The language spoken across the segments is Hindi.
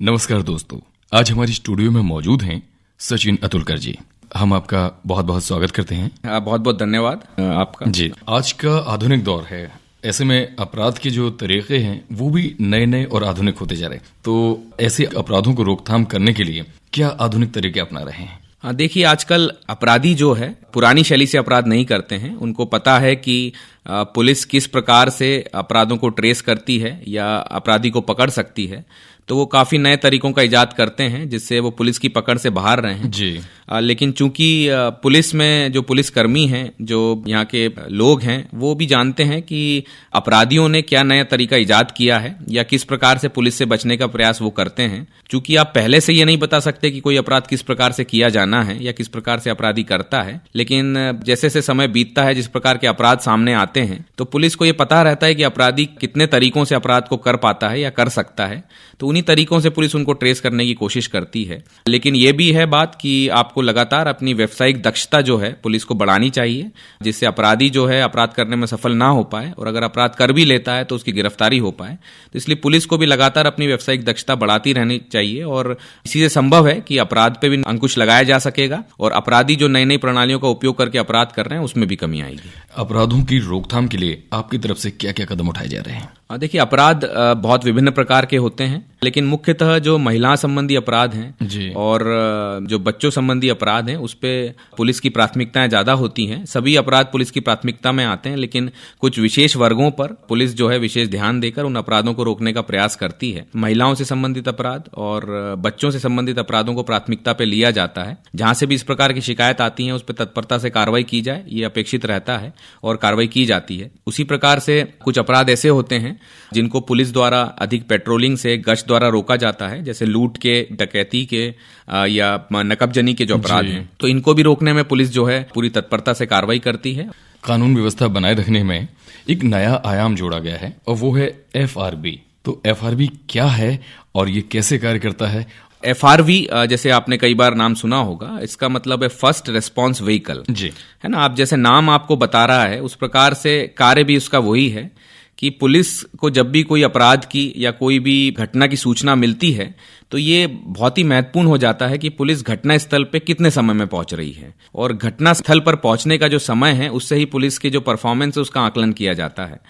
नमस्कार दोस्तों, आज हमारी स्टूडियो में मौजूद हैं सचिन अतुलकर जी। हम आपका बहुत बहुत स्वागत करते हैं। बहुत बहुत धन्यवाद आपका जी। आज का आधुनिक दौर है, ऐसे में अपराध के जो तरीके हैं वो भी नए नए और आधुनिक होते जा रहे हैं। तो ऐसे अपराधों को रोकथाम करने के लिए क्या आधुनिक तरीके अपना रहे हैं? देखिए, आजकल अपराधी जो है पुरानी शैली से अपराध नहीं करते हैं। उनको पता है कि पुलिस किस प्रकार से अपराधों को ट्रेस करती है या अपराधी को पकड़ सकती है, तो वो काफ़ी नए तरीकों का इजाद करते हैं जिससे वो पुलिस की पकड़ से बाहर रहे हैं जी। लेकिन चूंकि पुलिस में जो पुलिसकर्मी हैं, जो यहाँ के लोग हैं, वो भी जानते हैं कि अपराधियों ने क्या नया तरीका इजाद किया है या किस प्रकार से पुलिस से बचने का प्रयास वो करते हैं। चूंकि आप पहले से ये नहीं बता सकते कि कोई अपराध किस प्रकार से किया जाना है या किस प्रकार से अपराधी करता है, लेकिन जैसे जैसे समय बीतता है, जिस प्रकार के अपराध सामने आते हैं, तो पुलिस को ये पता रहता है कि अपराधी कितने तरीकों से अपराध को कर पाता है या कर सकता है। तो उन्हीं तरीकों से पुलिस उनको ट्रेस करने की कोशिश करती है। लेकिन ये भी है बात कि आपको लगातार अपनी व्यावसायिक दक्षता जो है पुलिस को बढ़ानी चाहिए, जिससे अपराधी जो है अपराध करने में सफल ना हो पाए, और अगर अपराध कर भी लेता है तो उसकी गिरफ्तारी हो पाए। तो इसलिए पुलिस को भी लगातार अपनी व्यावसायिक दक्षता बढ़ाती रहनी चाहिए, और इसी से संभव है कि अपराध पे भी अंकुश लगाया जा सकेगा और अपराधी जो नई नई प्रणालियों का उपयोग करके अपराध कर रहे हैं उसमें भी कमी आएगी। अपराधों की रोकथाम के लिए आपकी तरफ से क्या क्या कदम उठाए जा रहे हैं? देखिए, अपराध बहुत विभिन्न प्रकार के होते हैं, लेकिन मुख्यतः जो महिला संबंधी अपराध हैं जी। और जो बच्चों संबंधी अपराध हैं उस पे पुलिस की प्राथमिकताएं ज्यादा होती हैं। सभी अपराध पुलिस की प्राथमिकता में आते हैं, लेकिन कुछ विशेष वर्गों पर पुलिस जो है विशेष ध्यान देकर उन अपराधों को रोकने का प्रयास करती है। महिलाओं से संबंधित अपराध और बच्चों से संबंधित अपराधों को प्राथमिकता पे लिया जाता है। जहां से भी इस प्रकार की शिकायत आती है उस पर तत्परता से कार्रवाई की जाए, ये अपेक्षित रहता है और कार्रवाई की जाती है। उसी प्रकार से कुछ अपराध ऐसे होते हैं जिनको पुलिस द्वारा अधिक पेट्रोलिंग से, गश्त द्वारा रोका जाता है, जैसे लूट के, डकैती के या नकबजनी के जो अपराध हैं। तो इनको भी रोकने में पुलिस जो है पूरी तत्परता से कार्रवाई करती है। कानून व्यवस्था बनाए रखने में एक नया आयाम जोड़ा गया है और वो है FRV। तो FRV क्या है और ये कैसे कार्य करता है? FRV जैसे आपने कई बार नाम सुना होगा, इसका मतलब है फर्स्ट रेस्पॉन्स व्हीकल जी, है ना। आप जैसे नाम आपको बता रहा है उस प्रकार से कार्य भी उसका वही है कि पुलिस को जब भी कोई अपराध की या कोई भी घटना की सूचना मिलती है तो ये बहुत ही महत्वपूर्ण हो जाता है कि पुलिस घटना स्थल पे कितने समय में पहुंच रही है, और घटना स्थल पर पहुंचने का जो समय है उससे ही पुलिस के जो परफॉर्मेंस है उसका आकलन किया जाता है।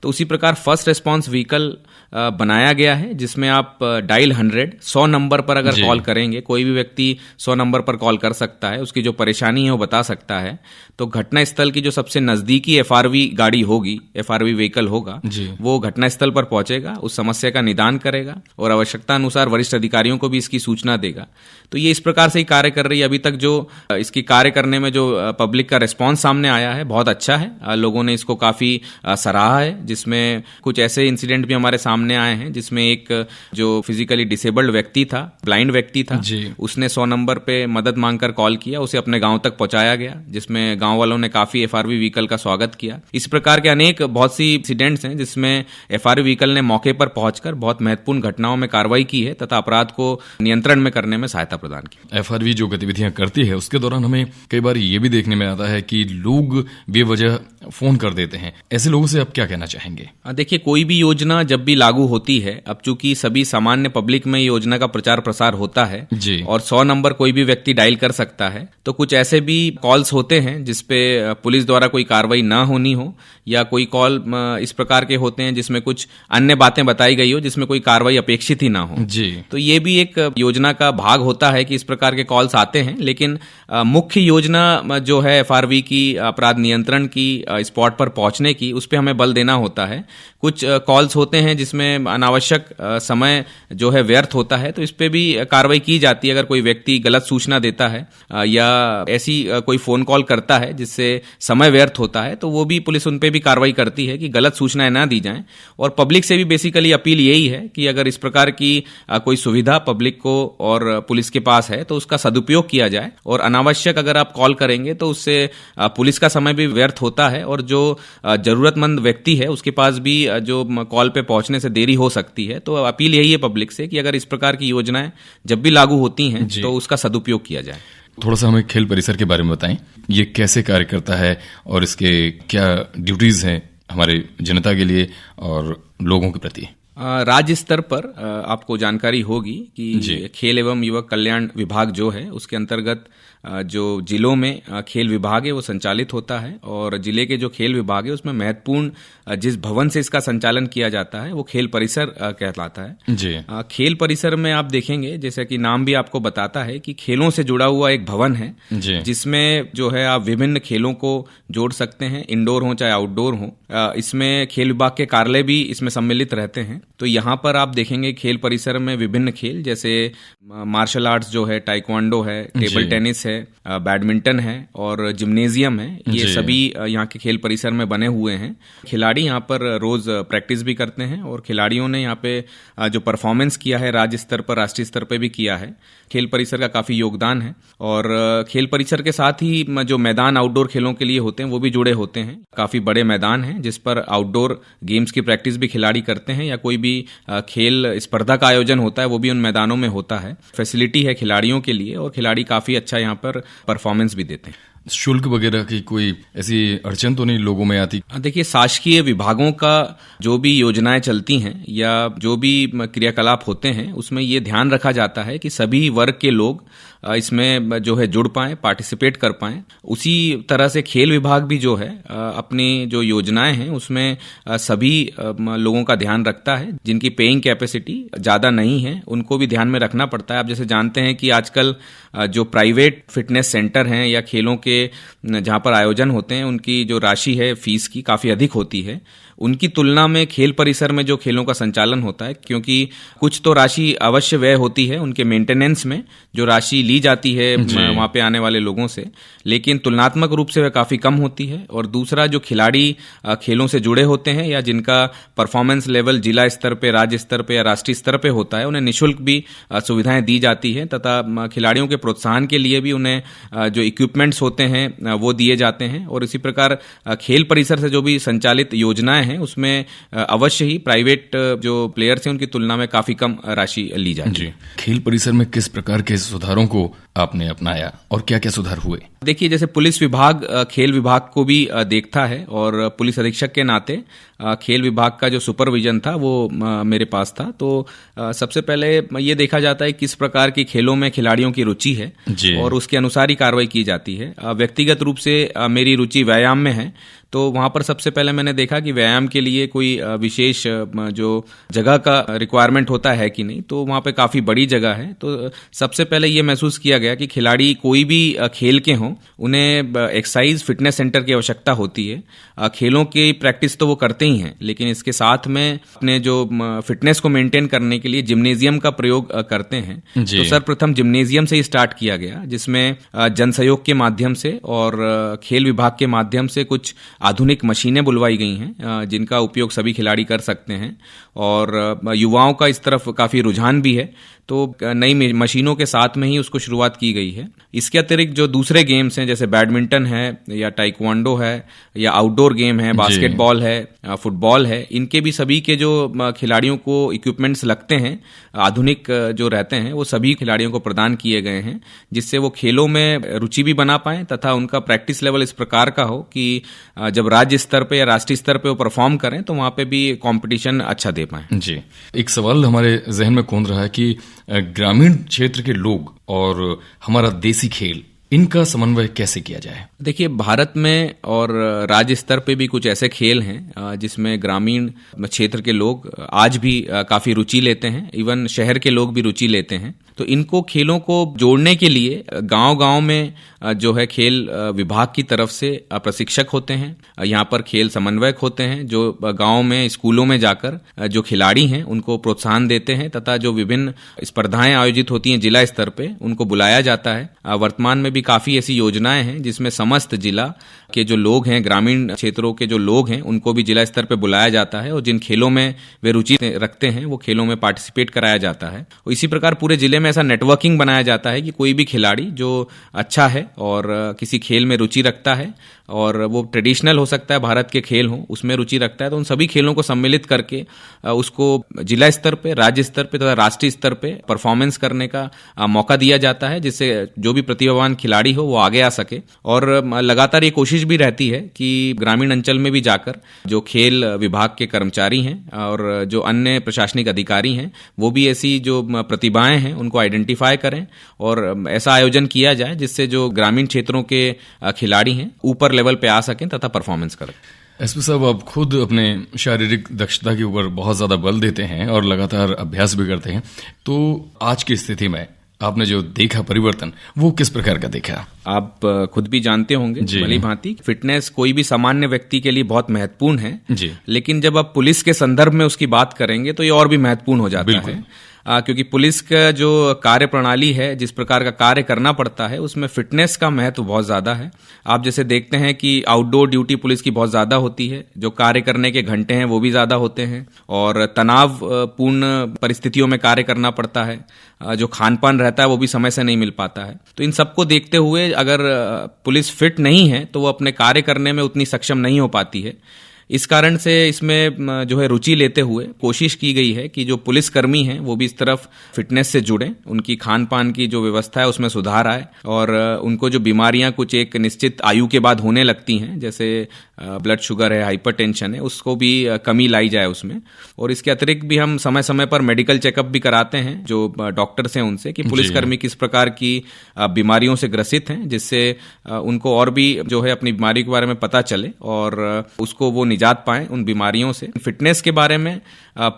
तो उसी प्रकार फर्स्ट रेस्पॉन्स व्हीकल बनाया गया है जिसमें आप डायल 100 नंबर पर अगर कॉल करेंगे, कोई भी व्यक्ति 100 नंबर पर कॉल कर सकता है, उसकी जो परेशानी है वो बता सकता है। तो घटना स्थल की जो सबसे नजदीकी FRV गाड़ी होगी, FRV व्हीकल होगा, वो घटना स्थल पर पहुंचेगा, उस समस्या का निदान करेगा और आवश्यकता अनुसार वरिष्ठ अधिकारियों को भी इसकी सूचना देगा। तो ये इस प्रकार से ही कार्य कर रही है। अभी तक जो इसकी कार्य करने में जो पब्लिक का रिस्पॉन्स सामने आया है बहुत अच्छा है। लोगों ने इसको काफी सराहा है, जिसमें कुछ ऐसे इंसिडेंट भी हमारे सामने आए हैं जिसमें एक जो फिजिकली डिसेबल्ड व्यक्ति था, ब्लाइंड व्यक्ति था, उसने 100 नंबर पे मदद मांगकर कॉल किया, उसे अपने गांव तक पहुंचाया गया, जिसमें गांव वालों ने काफी FRV व्हीकल का स्वागत किया। इस प्रकार के अनेक बहुत सी इंसिडेंट्स हैं जिसमें FRV व्हीकल ने मौके पर पहुंचकर बहुत महत्वपूर्ण घटनाओं में कार्रवाई की है तथा अपराध को नियंत्रण में करने में सहायता प्रदान की। FRV जो गतिविधियां करती है उसके दौरान हमें कई बार ये भी देखने में आता है कि लोग बेवजह फोन कर देते हैं। ऐसे लोगों से आप क्या कहना चाहेंगे? देखिए, कोई भी योजना जब भी लागू होती है, अब चूंकि सभी सामान्य पब्लिक में योजना का प्रचार प्रसार होता है और 100 नंबर कोई भी व्यक्ति डायल कर सकता है, तो कुछ ऐसे भी कॉल्स होते हैं जिसपे पुलिस द्वारा कोई कार्रवाई ना होनी हो, या कोई कॉल इस प्रकार के होते हैं जिसमें कुछ अन्य बातें बताई गई हो जिसमें कोई कार्रवाई अपेक्षित ही ना हो जी। तो ये भी एक योजना का भाग होता है कि इस प्रकार के कॉल्स आते हैं, लेकिन मुख्य योजना जो है FRV की, अपराध नियंत्रण की, स्पॉट पर पहुंचने की, उस पर हमें बल देना होता है। कुछ कॉल्स होते हैं जिसमें अनावश्यक समय जो है व्यर्थ होता है, तो इस पे भी कार्रवाई की जाती है। अगर कोई व्यक्ति गलत सूचना देता है या ऐसी कोई फोन कॉल करता है जिससे समय व्यर्थ होता है, तो वो भी पुलिस उन पे भी कार्रवाई करती है कि गलत सूचनाएं ना दी जाएं। और पब्लिक से भी बेसिकली अपील यही है कि अगर इस प्रकार की कोई सुविधा पब्लिक को और पुलिस के पास है तो उसका सदुपयोग किया जाए, और अनावश्यक अगर आप कॉल करेंगे तो उससे पुलिस का समय भी व्यर्थ होता है, और जो जरूरतमंद व्यक्ति है उसके पास भी जो कॉल पे पहुंचने से देरी हो सकती है। तो अपील यही है पब्लिक से कि अगर इस प्रकार की योजनाएं जब भी लागू होती हैं तो उसका सदुपयोग किया जाए। थोड़ा सा हमें खेल परिसर के बारे में बताएं, ये कैसे कार्य करता है और इसके क्या ड्यूटीज हैं हमारे जनता के लिए और लोगों के प्रति? राज्य स्तर पर आपको जानकारी होगी कि खेल एवं युवक कल्याण विभाग जो है उसके अंतर्गत जो जिलों में खेल विभाग है वो संचालित होता है, और जिले के जो खेल विभाग है उसमें महत्वपूर्ण जिस भवन से इसका संचालन किया जाता है वो खेल परिसर कहलाता है जी। खेल परिसर में आप देखेंगे जैसे कि नाम भी आपको बताता है कि खेलों से जुड़ा हुआ एक भवन है जिसमें जो है आप विभिन्न खेलों को जोड़ सकते हैं, इंडोर हो चाहे आउटडोर हो। इसमें खेल विभाग के कार्यालय भी इसमें सम्मिलित रहते हैं। तो यहाँ पर आप देखेंगे खेल परिसर में विभिन्न खेल जैसे मार्शल आर्ट्स जो है, टाइक्वांडो है, टेबल टेनिस है, बैडमिंटन है और जिम्नेजियम है, ये सभी यहाँ के खेल परिसर में बने हुए हैं। खिलाड़ी यहाँ पर रोज प्रैक्टिस भी करते हैं और खिलाड़ियों ने यहाँ पे जो परफॉर्मेंस किया है राज्य स्तर पर, राष्ट्रीय स्तर पर भी किया है। खेल परिसर का काफी योगदान है और खेल परिसर के साथ ही जो मैदान आउटडोर खेलों के लिए होते हैं वो भी जुड़े होते हैं। काफी बड़े मैदान हैं जिस पर आउटडोर गेम्स की प्रैक्टिस भी खिलाड़ी करते हैं या कोई भी खेल स्पर्धा का आयोजन होता है वो भी उन मैदानों में होता है। फैसिलिटी है खिलाड़ियों के लिए और खिलाड़ी काफी अच्छा यहाँ पर परफॉर्मेंस भी देते हैं। शुल्क वगैरह की कोई ऐसी अड़चन तो नहीं लोगों में आती? देखिए, शासकीय विभागों का जो भी योजनाएं चलती हैं या जो भी क्रियाकलाप होते हैं उसमें ये ध्यान रखा जाता है कि सभी वर्ग के लोग इसमें जो है जुड़ पाएं, पार्टिसिपेट कर पाएं। उसी तरह से खेल विभाग भी जो है अपनी जो योजनाएं हैं उसमें सभी लोगों का ध्यान रखता है। जिनकी पेइंग कैपेसिटी ज़्यादा नहीं है उनको भी ध्यान में रखना पड़ता है। आप जैसे जानते हैं कि आजकल जो प्राइवेट फिटनेस सेंटर हैं या खेलों के जहाँ पर आयोजन होते हैं उनकी जो राशि है फीस की काफ़ी अधिक होती है। उनकी तुलना में खेल परिसर में जो खेलों का संचालन होता है, क्योंकि कुछ तो राशि अवश्य व्यय होती है उनके मेंटेनेंस में, जो राशि ली जाती है वहाँ पे आने वाले लोगों से, लेकिन तुलनात्मक रूप से वह काफ़ी कम होती है। और दूसरा, जो खिलाड़ी खेलों से जुड़े होते हैं या जिनका परफॉर्मेंस लेवल जिला स्तर पे, राज्य स्तर पे या राष्ट्रीय स्तर पे होता है, उन्हें निःशुल्क भी सुविधाएं दी जाती हैं तथा खिलाड़ियों के प्रोत्साहन के लिए भी उन्हें जो इक्विपमेंट्स होते हैं वो दिए जाते हैं। और इसी प्रकार खेल परिसर से जो भी संचालित योजनाएं हैं उसमें अवश्य ही प्राइवेट जो प्लेयर्स हैं उनकी तुलना में काफी कम राशि ली जाती है। खेल परिसर में किस प्रकार के सुधारों को आपने अपनाया और क्या क्या सुधार हुए? देखिए, जैसे पुलिस विभाग खेल विभाग को भी देखता है और पुलिस अधीक्षक के नाते खेल विभाग का जो सुपरविजन था वो मेरे पास था। तो सबसे पहले ये देखा जाता है किस प्रकार की खेलों में खिलाड़ियों की रुचि है और उसके अनुसार ही कार्रवाई की जाती है। व्यक्तिगत रूप से मेरी रुचि व्यायाम में है, तो वहाँ पर सबसे पहले मैंने देखा कि व्यायाम के लिए कोई विशेष जो जगह का रिक्वायरमेंट होता है कि नहीं, तो वहाँ पे काफ़ी बड़ी जगह है। तो सबसे पहले ये महसूस किया गया कि खिलाड़ी कोई भी खेल के हों, उन्हें एक्सरसाइज फिटनेस सेंटर की आवश्यकता होती है। खेलों की प्रैक्टिस तो वो करते ही हैं, लेकिन इसके साथ में अपने जो फिटनेस को मेंटेन करने के लिए जिम्नेजियम का प्रयोग करते हैं। तो सर्वप्रथम जिम्नेजियम से ही स्टार्ट किया गया, जिसमें जन सहयोग के माध्यम से और खेल विभाग के माध्यम से कुछ आधुनिक मशीनें बुलवाई गई हैं जिनका उपयोग सभी खिलाड़ी कर सकते हैं। और युवाओं का इस तरफ काफ़ी रुझान भी है, तो नई मशीनों के साथ में ही उसको शुरुआत की गई है। इसके अतिरिक्त जो दूसरे गेम्स हैं जैसे बैडमिंटन है या टाइक्वांडो है या आउटडोर गेम है, बास्केटबॉल है, फुटबॉल है, इनके भी सभी के जो खिलाड़ियों को इक्विपमेंट्स लगते हैं आधुनिक जो रहते हैं वो सभी खिलाड़ियों को प्रदान किए गए हैं, जिससे वो खेलों में रुचि भी बना पाएं तथा उनका प्रैक्टिस लेवल इस प्रकार का हो कि जब राज्य स्तर पे या राष्ट्रीय स्तर पे वो परफॉर्म करें तो वहाँ पे भी कंपटीशन अच्छा दे पाएं। जी, एक सवाल हमारे जहन में कौंध रहा है कि ग्रामीण क्षेत्र के लोग और हमारा देसी खेल, इनका समन्वय कैसे किया जाए? देखिए, भारत में और राज्य स्तर पे भी कुछ ऐसे खेल हैं जिसमें ग्रामीण क्षेत्र के लोग आज भी काफी रुचि लेते हैं, इवन शहर के लोग भी रुचि लेते हैं। तो इनको खेलों को जोड़ने के लिए गांव-गांव में जो है खेल विभाग की तरफ से प्रशिक्षक होते हैं, यहाँ पर खेल समन्वयक होते हैं जो गांव में स्कूलों में जाकर जो खिलाड़ी हैं उनको प्रोत्साहन देते हैं तथा जो विभिन्न स्पर्धाएं आयोजित होती हैं जिला स्तर पे उनको बुलाया जाता है। वर्तमान में भी काफी ऐसी योजनाएं हैं जिसमें समस्त जिला के जो लोग हैं, ग्रामीण क्षेत्रों के जो लोग हैं, उनको भी जिला स्तर पे बुलाया जाता है और जिन खेलों में वे रुचि रखते हैं वो खेलों में पार्टिसिपेट कराया जाता है। और इसी प्रकार पूरे जिले में ऐसा नेटवर्किंग बनाया जाता है कि कोई भी खिलाड़ी जो अच्छा है और किसी खेल में रुचि रखता है और वो ट्रेडिशनल हो सकता है, भारत के खेल हो उसमें रुचि रखता है, तो उन सभी खेलों को सम्मिलित करके उसको जिला स्तर पे, राज्य स्तर पे तथा राष्ट्रीय स्तर पे परफॉर्मेंस करने का मौका दिया जाता है, जिससे जो भी प्रतिभावान खिलाड़ी हो वो आगे आ सके। और लगातार ये कोशिश कोशिश भी रहती है कि ग्रामीण अंचल में भी जाकर जो खेल विभाग के कर्मचारी हैं और जो अन्य प्रशासनिक अधिकारी हैं वो भी ऐसी जो प्रतिभाएं हैं उनको आइडेंटिफाई करें और ऐसा आयोजन किया जाए जिससे जो ग्रामीण क्षेत्रों के खिलाड़ी हैं ऊपर लेवल पे आ सकें तथा परफॉर्मेंस करें। एसपी साहब, आप खुद अपने शारीरिक दक्षता के ऊपर बहुत ज़्यादा बल देते हैं और लगातार अभ्यास भी करते हैं, तो आज की स्थिति में आपने जो देखा परिवर्तन वो किस प्रकार का देखा? आप खुद भी जानते होंगे भली भांति फिटनेस कोई भी सामान्य व्यक्ति के लिए बहुत महत्वपूर्ण है जी। लेकिन जब आप पुलिस के संदर्भ में उसकी बात करेंगे तो ये और भी महत्वपूर्ण हो जाता है, क्योंकि पुलिस का जो कार्य प्रणाली है, जिस प्रकार का कार्य करना पड़ता है, उसमें फिटनेस का महत्व बहुत ज्यादा है। आप जैसे देखते हैं कि आउटडोर ड्यूटी पुलिस की बहुत ज्यादा होती है, जो कार्य करने के घंटे हैं वो भी ज्यादा होते हैं और तनाव पूर्ण परिस्थितियों में कार्य करना पड़ता है, जो खान पान रहता है वो भी समय से नहीं मिल पाता है। तो इन सबको देखते हुए अगर पुलिस फिट नहीं है तो वो अपने कार्य करने में उतनी सक्षम नहीं हो पाती है। इस कारण से इसमें जो है रुचि लेते हुए कोशिश की गई है कि जो पुलिसकर्मी हैं वो भी इस तरफ फिटनेस से जुड़ें, उनकी खान पान की जो व्यवस्था है उसमें सुधार आए और उनको जो बीमारियां कुछ एक निश्चित आयु के बाद होने लगती हैं, जैसे ब्लड शुगर है, हाइपरटेंशन है, उसको भी कमी लाई जाए उसमें। और इसके अतिरिक्त भी हम समय समय पर मेडिकल चेकअप भी कराते हैं जो डॉक्टर्स हैं उनसे, कि पुलिसकर्मी किस प्रकार की बीमारियों से ग्रसित हैं, जिससे उनको और भी जो है अपनी बीमारी के बारे में पता चले और उसको वो निजात पाएं उन बीमारियों से। फिटनेस के बारे में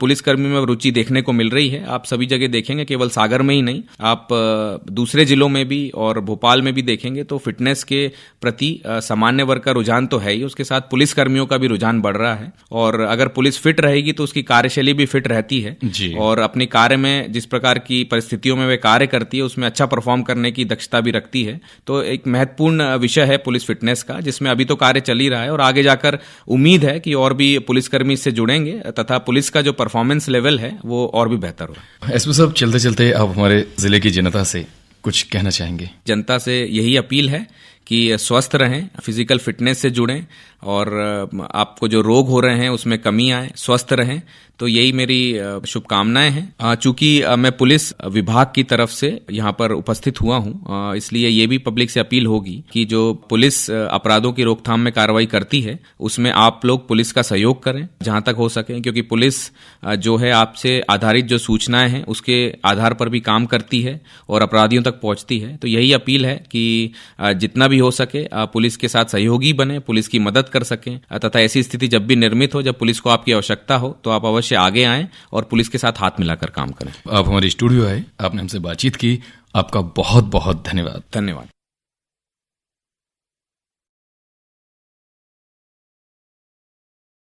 पुलिसकर्मी में रुचि देखने को मिल रही है। आप सभी जगह देखेंगे, केवल सागर में ही नहीं, आप दूसरे जिलों में भी और भोपाल में भी देखेंगे तो फिटनेस के प्रति सामान्य वर्ग का रुझान तो है ही, उसके साथ पुलिसकर्मियों का भी रुझान बढ़ रहा है। और अगर पुलिस फिट रहेगी तो उसकी कार्यशैली भी फिट रहती है और अपने कार्य में जिस प्रकार की परिस्थितियों में वे कार्य करती है उसमें अच्छा परफॉर्म करने की दक्षता भी रखती है। तो एक महत्वपूर्ण विषय है पुलिस फिटनेस का, जिसमें अभी तो कार्य चल ही रहा है और आगे जाकर उम्मीद है कि और भी पुलिसकर्मी इससे जुड़ेंगे तथा पुलिस का जो परफॉर्मेंस लेवल है वो और भी बेहतर होगा। एसपी साहब, चलते चलते आप हमारे जिले की जनता से कुछ कहना चाहेंगे? जनता से यही अपील है कि स्वस्थ रहें, फिजिकल फिटनेस से जुड़ें और आपको जो रोग हो रहे हैं उसमें कमी आए, स्वस्थ रहें। तो यही मेरी शुभकामनाएं हैं। चूंकि मैं पुलिस विभाग की तरफ से यहाँ पर उपस्थित हुआ हूँ, इसलिए ये भी पब्लिक से अपील होगी कि जो पुलिस अपराधों की रोकथाम में कार्रवाई करती है उसमें आप लोग पुलिस का सहयोग करें जहां तक हो सके, क्योंकि पुलिस जो है आपसे आधारित जो सूचनाएं हैं उसके आधार पर भी काम करती है और अपराधियों तक पहुंचती है। तो यही अपील है कि जितना भी हो सके पुलिस के साथ सहयोगी बने, पुलिस की मदद कर सकें तथा ऐसी स्थिति जब भी निर्मित हो, जब पुलिस को आपकी आवश्यकता हो, तो आप अवश्य आगे आएं और पुलिस के साथ हाथ मिलाकर काम करें। आप हमारे स्टूडियो आए, आपने हमसे बातचीत की, आपका बहुत बहुत धन्यवाद। धन्यवाद।